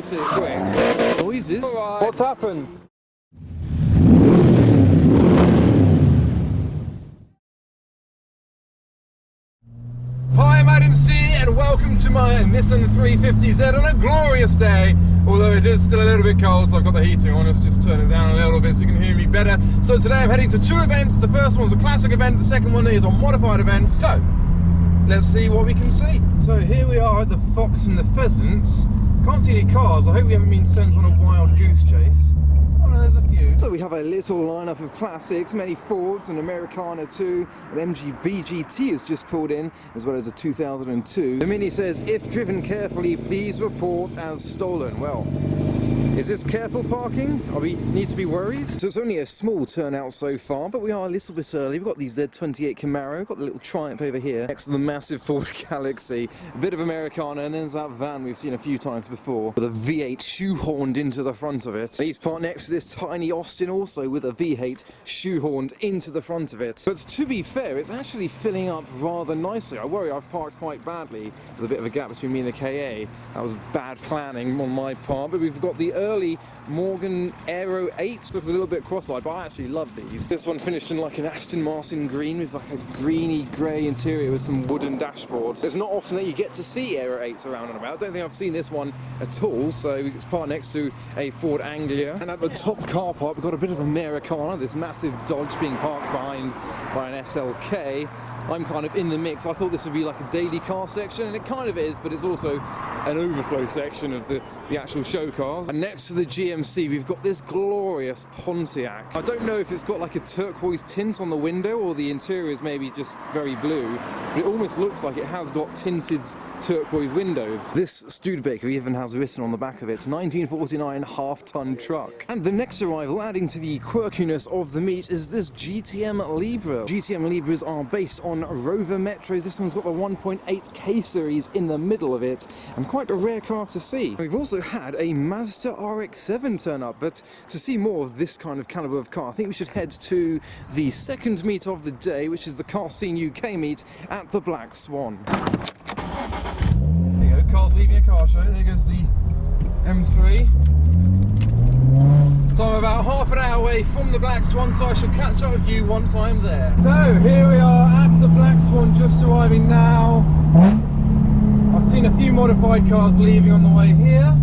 at it quick. Noises. Right. What's happened? Hi, I'm Adam C, and welcome to my Nissan 350Z on a glorious day. Although it is still a little bit cold, so I've got the heating on. Let's just turn it down a little bit so you can hear me better. So today I'm heading to two events. The first one's a classic event, the second one is a modified event. So let's see what we can see. So here we are at the Fox and the Pheasants. Can't see any cars. I hope we haven't been sent on a wild goose chase. Oh no, there's a few. So we have a little lineup of classics, many Fords, an Americana 2, an MG BGT has just pulled in, as well as a 2002. The Mini says, if driven carefully, please report as stolen. Well, is this careful parking? Are we need to be worried? So it's only a small turnout so far, but we are a little bit early. We've got the Z28 Camaro, we've got the little Triumph over here, next to the massive Ford Galaxy, a bit of Americana, and then there's that van we've seen a few times before, with a V8 shoehorned into the front of it. And he's parked next to this tiny Austin also with a V8 shoehorned into the front of it. But to be fair, it's actually filling up rather nicely. I worry I've parked quite badly, with a bit of a gap between me and the KA. That was bad planning on my part, but we've got the early Morgan Aero 8. Looks a little bit cross-eyed, but I actually love these. This one finished in like an Aston Martin green with like a greeny grey interior with some wooden dashboards. It's not often that you get to see Aero 8s around and about. I don't think I've seen this one at all. So it's parked next to a Ford Anglia. And at the top car park, we've got a bit of Americana, this massive Dodge being parked behind by an SLK. I'm kind of in the mix. I thought this would be like a daily car section, and it kind of is, but it's also an overflow section of the actual show cars. And next to the GMC, we've got this glorious Pontiac. I don't know if it's got like a turquoise tint on the window or the interior is maybe just very blue, but it almost looks like it has got tinted turquoise windows. This Studebaker even has written on the back of it, 1949 half-ton truck. And the next arrival, adding to the quirkiness of the meet, is this GTM Libra. GTM Libras are based on Rover Metros. This one's got the 1.8 K series in the middle of it, and quite a rare car to see. We've also had a Mazda RX-7 turn up, but to see more of this kind of caliber of car, I think we should head to the second meet of the day, which is the Car Scene UK meet at the Black Swan. There you go, cars leaving a car show. There goes the M3. So I'm about half an hour away from the Black Swan, so I shall catch up with you once I'm there. So here we are at the Black Swan, just arriving now. I've seen a few modified cars leaving on the way here.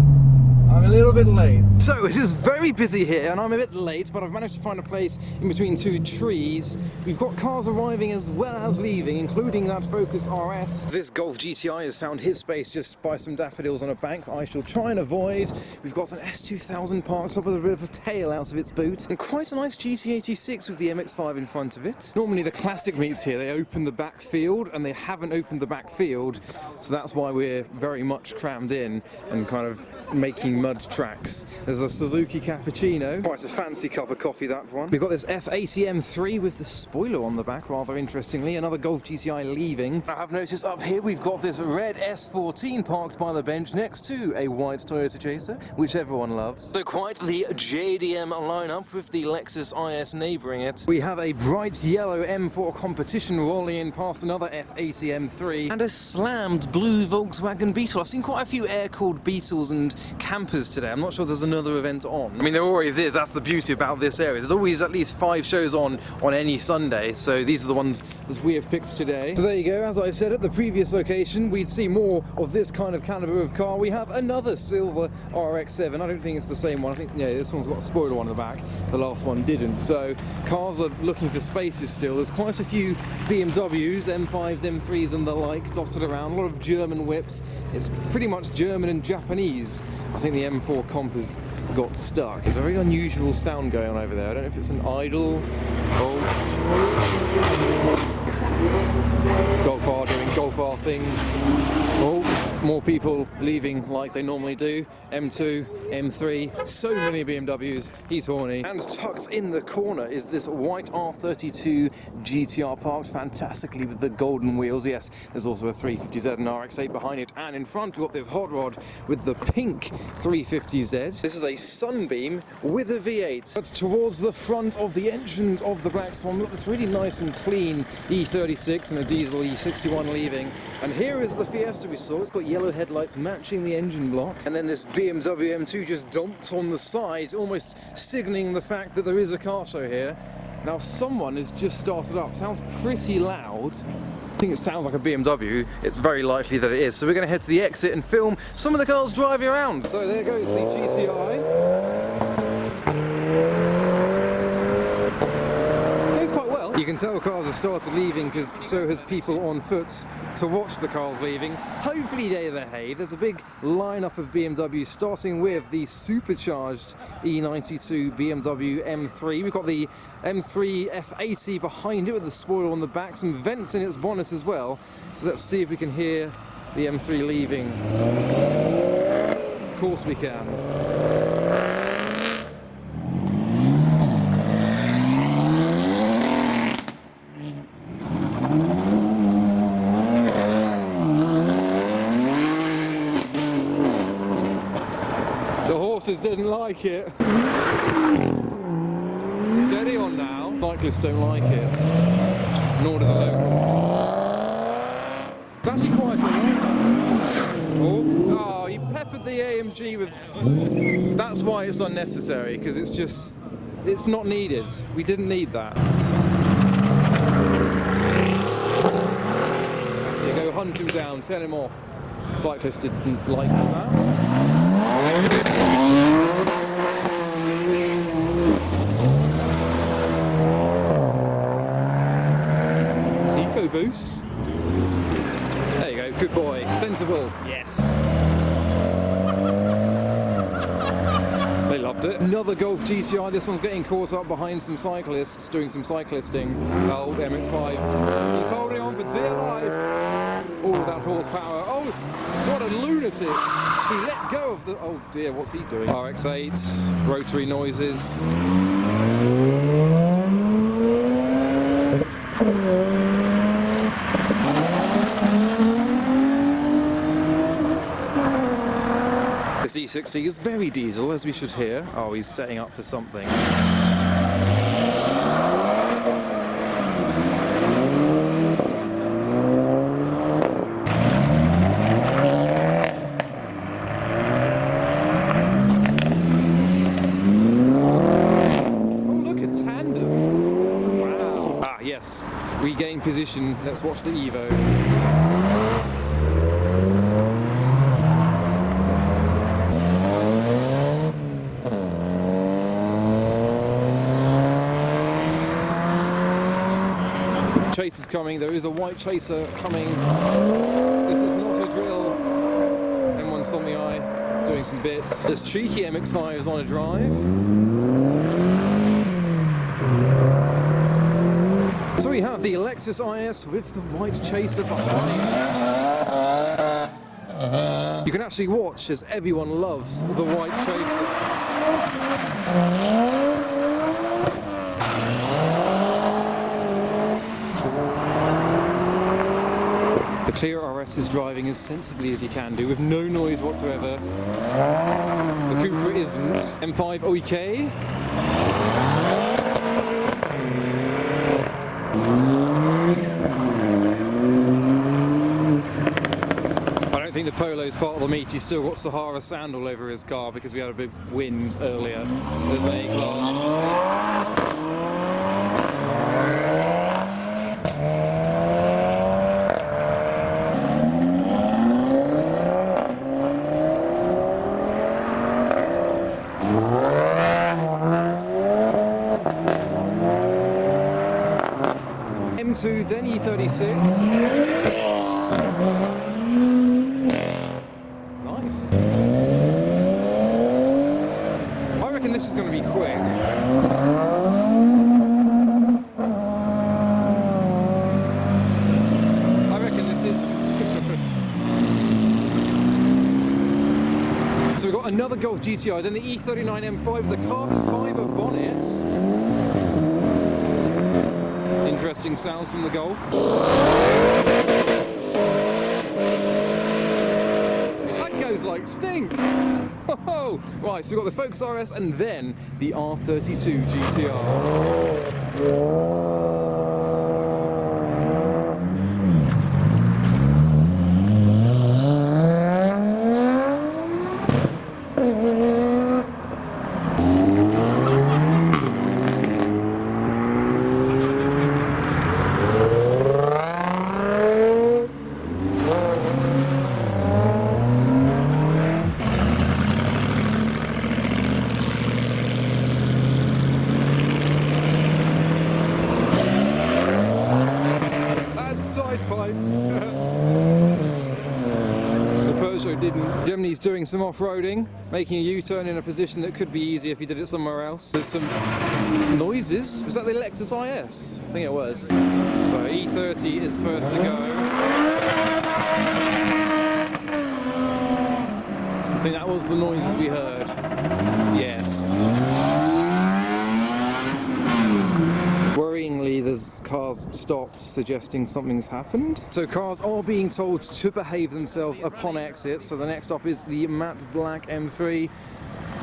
I'm a little bit late. So it is very busy here and I'm a bit late, but I've managed to find a place in between two trees. We've got cars arriving as well as leaving, including that Focus RS. This Golf GTI has found his space just by some daffodils on a bank that I shall try and avoid. We've got an S2000 parked up with a bit of a tail out of its boot, and quite a nice GT86 with the MX-5 in front of it. Normally the classic meets here, they open the back field, and they haven't opened the back field, so that's why we're very much crammed in and kind of making mud tracks. There's a Suzuki Cappuccino, quite a fancy cup of coffee, that one. We've got this F80 M3 with the spoiler on the back, rather interestingly, another Golf GTI leaving. I have noticed up here we've got this red S14 parked by the bench next to a white Toyota Chaser, which everyone loves. So quite the JDM lineup with the Lexus IS neighbouring it. We have a bright yellow M4 competition rolling in past another F80 M3 and a slammed blue Volkswagen Beetle. I've seen quite a few air-cooled Beetles and campers today. I'm not sure there's another event on. I mean, there always is. That's the beauty about this area. There's always at least 5 shows on any Sunday, so these are the ones that we have picked today. So there you go. As I said at the previous location, we'd see more of this kind of caliber of car. We have another silver RX-7. I don't think it's the same one. I think, yeah, this one's got a spoiler on the back. The last one didn't. So cars are looking for spaces still. There's quite a few BMWs, M5s, M3s and the like dotted around. A lot of German whips. It's pretty much German and Japanese. I think the M4 comp has got stuck. There's a very unusual sound going on over there. I don't know if it's an idle. Golf R doing Golf R things. Oh, more people leaving like they normally do. M2, M3, so many BMWs. He's horny. And tucked in the corner is this white R32 GTR parked fantastically with the golden wheels. Yes, there's also a 350Z and RX-8 behind it. And in front we've got this hot rod with the pink 350Z. This is a Sunbeam with a V8. But towards the front of the entrance of the Black Swan, we've got this really nice and clean E36 and a diesel E61 leaving. And here is the Fiesta we saw. It's got yellow yellow headlights matching the engine block. And then this BMW M2 just dumped on the side, almost signalling the fact that there is a car show here. Now someone has just started up. Sounds pretty loud. I think it sounds like a BMW. It's very likely that it is. So we're going to head to the exit and film some of the cars driving around. So there goes the GTI. You can tell cars have started leaving because so has people on foot to watch the cars leaving. Hopefully they behave. There's a big lineup of BMWs, starting with the supercharged E92 BMW M3. We've got the M3 F80 behind it with the spoiler on the back, some vents in its bonnet as well. So let's see if we can hear the M3 leaving. Of course we can. Didn't like it. Steady on now. Cyclists don't like it. Nor do the locals. It's actually quite a lot. Oh, he peppered the AMG with... That's why it's unnecessary, because it's just... It's not needed. We didn't need that. So you go hunt him down, tell him off. Cyclist didn't like that. Eco boost. There you go, good boy. Sensible. Yes. They loved it. Another Golf GTI. This one's getting caught up behind some cyclists doing some cyclisting. Oh, MX-5. He's holding on for dear life. All of that horsepower. Oh, what a lunatic. He let go of the... Oh dear, what's he doing? RX-8, rotary noises. This E60 is very diesel, as we should hear. Oh, he's setting up for something. Regain position. Let's watch the Evo. Chaser's coming. There is a white Chaser coming. This is not a drill. M1 something I. It's doing some bits. There's cheeky MX-5s on a drive. So we have the Lexus IS with the white Chaser behind. You can actually watch as everyone loves the white Chaser. The Clear RS is driving as sensibly as he can do, with no noise whatsoever. The Cupra isn't. M5 OK. I don't think the Polo's part of the meet. He's still got Sahara sand all over his car because we had a big wind earlier. There's an A-Class. M2, then E36. Nice. I reckon this is going to be quick. I reckon this isn't. So we've got another Golf GTI, then the E39 M5 with the carbon fibre bonnet. Interesting sounds from the Golf. That goes like stink! Oh, right, so we've got the Focus RS and then the R32 GTR. also didn't. Germany's doing some off-roading, making a U-turn in a position that could be easier if you did it somewhere else. There's some noises. Was that the Lexus IS? I think it was. So E30 is first to go. I think that was the noises we heard. Yes. Worryingly, there's cars stopped, suggesting something's happened. So cars are being told to behave themselves upon exit. So the next stop is the matte black M3.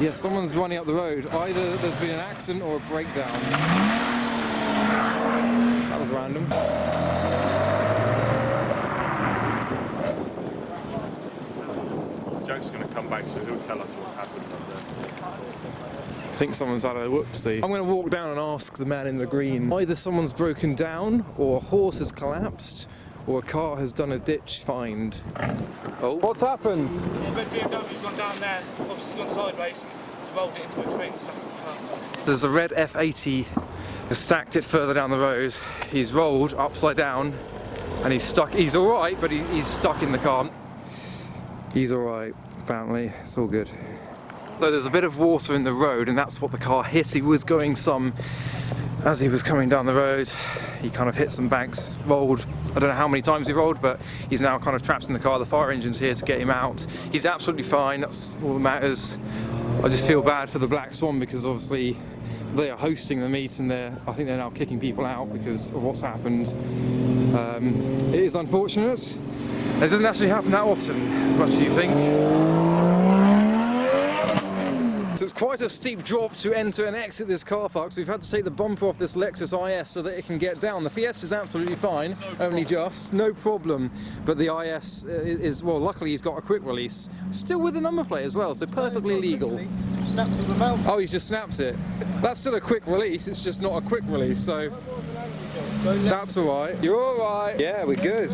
Yes, someone's running up the road. Either there's been an accident or a breakdown. That was random. Jack's going to come back, so he'll tell us what's happened. I think someone's had a whoopsie. I'm going to walk down and ask the man in the green. Either someone's broken down, or a horse has collapsed, or a car has done a ditch find. Oh. What's happened? The red BMW's gone down there, obviously gone sideways, rolled it into a tree and stuck in the car. There's a red F80, has stacked it further down the road. He's rolled upside down, and he's stuck. He's all right, but he's stuck in the car. He's all right, apparently. It's all good. So there's a bit of water in the road, and that's what the car hit. He was going as he was coming down the road, he kind of hit some banks, rolled. I don't know how many times he rolled, but he's now kind of trapped in the car. The fire engine's here to get him out. He's absolutely fine, that's all that matters. I just feel bad for the Black Swan because obviously they are hosting the meet, and I think they're now kicking people out because of what's happened. It is unfortunate. It doesn't actually happen that often, as much as you think. So it's quite a steep drop to enter and exit this car park, so we've had to take the bumper off this Lexus IS so that it can get down. The Fiesta's absolutely fine, only just, no problem. But the IS is, well, luckily he's got a quick release, still with the number plate as well, so perfectly legal. Oh, he's just snapped it. That's still a quick release, it's just not a quick release, so that's alright. You're alright. Yeah, we're good.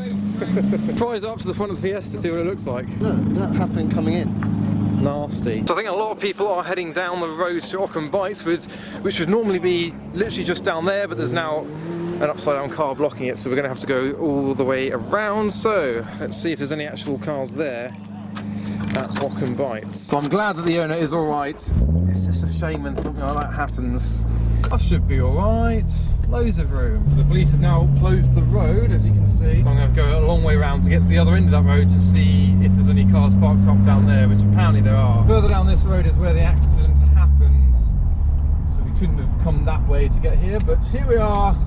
Try us up to the front of the Fiesta, see what it looks like. Look, that happened coming in. Nasty. So I think a lot of people are heading down the road to Ockham Byteswood, which would normally be literally just down there, but there's now an upside down car blocking it, so we're going to have to go all the way around. So let's see if there's any actual cars there at Ockham Bytes. So I'm glad that the owner is alright. It's just a shame when something like that happens. I should be alright. Loads of room. So the police have now closed the road, as you can see. So I'm going to go a long way around to get to the other end of that road to see if there's any cars parked up down there, which apparently there are. Further down this road is where the accident happened, so we couldn't have come that way to get here, but here we are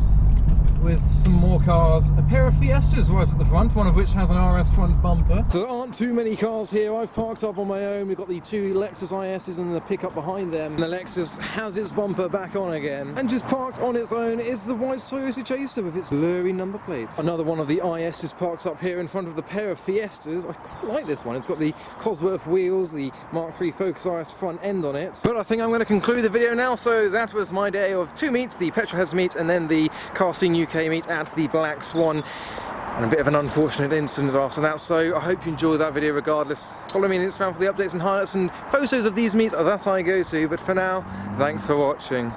with some more cars. A pair of Fiestas right at the front, one of which has an RS front bumper. So there aren't too many cars here. I've parked up on my own. We've got the two Lexus ISs and the pickup behind them. And the Lexus has its bumper back on again. And just parked on its own is the white Toyota Chaser with its blurry number plate. Another one of the ISs parks up here in front of the pair of Fiestas. I quite like this one. It's got the Cosworth wheels, the Mark III Focus RS front end on it. But I think I'm going to conclude the video now. So that was my day of two meets, the Petrolheads meet and then the Car Scene UK meet at the Black Swan, and a bit of an unfortunate incident after that. So I hope you enjoyed that video regardless. Follow me on Instagram for the updates and highlights and photos of these meets that I go to, but for now, thanks for watching.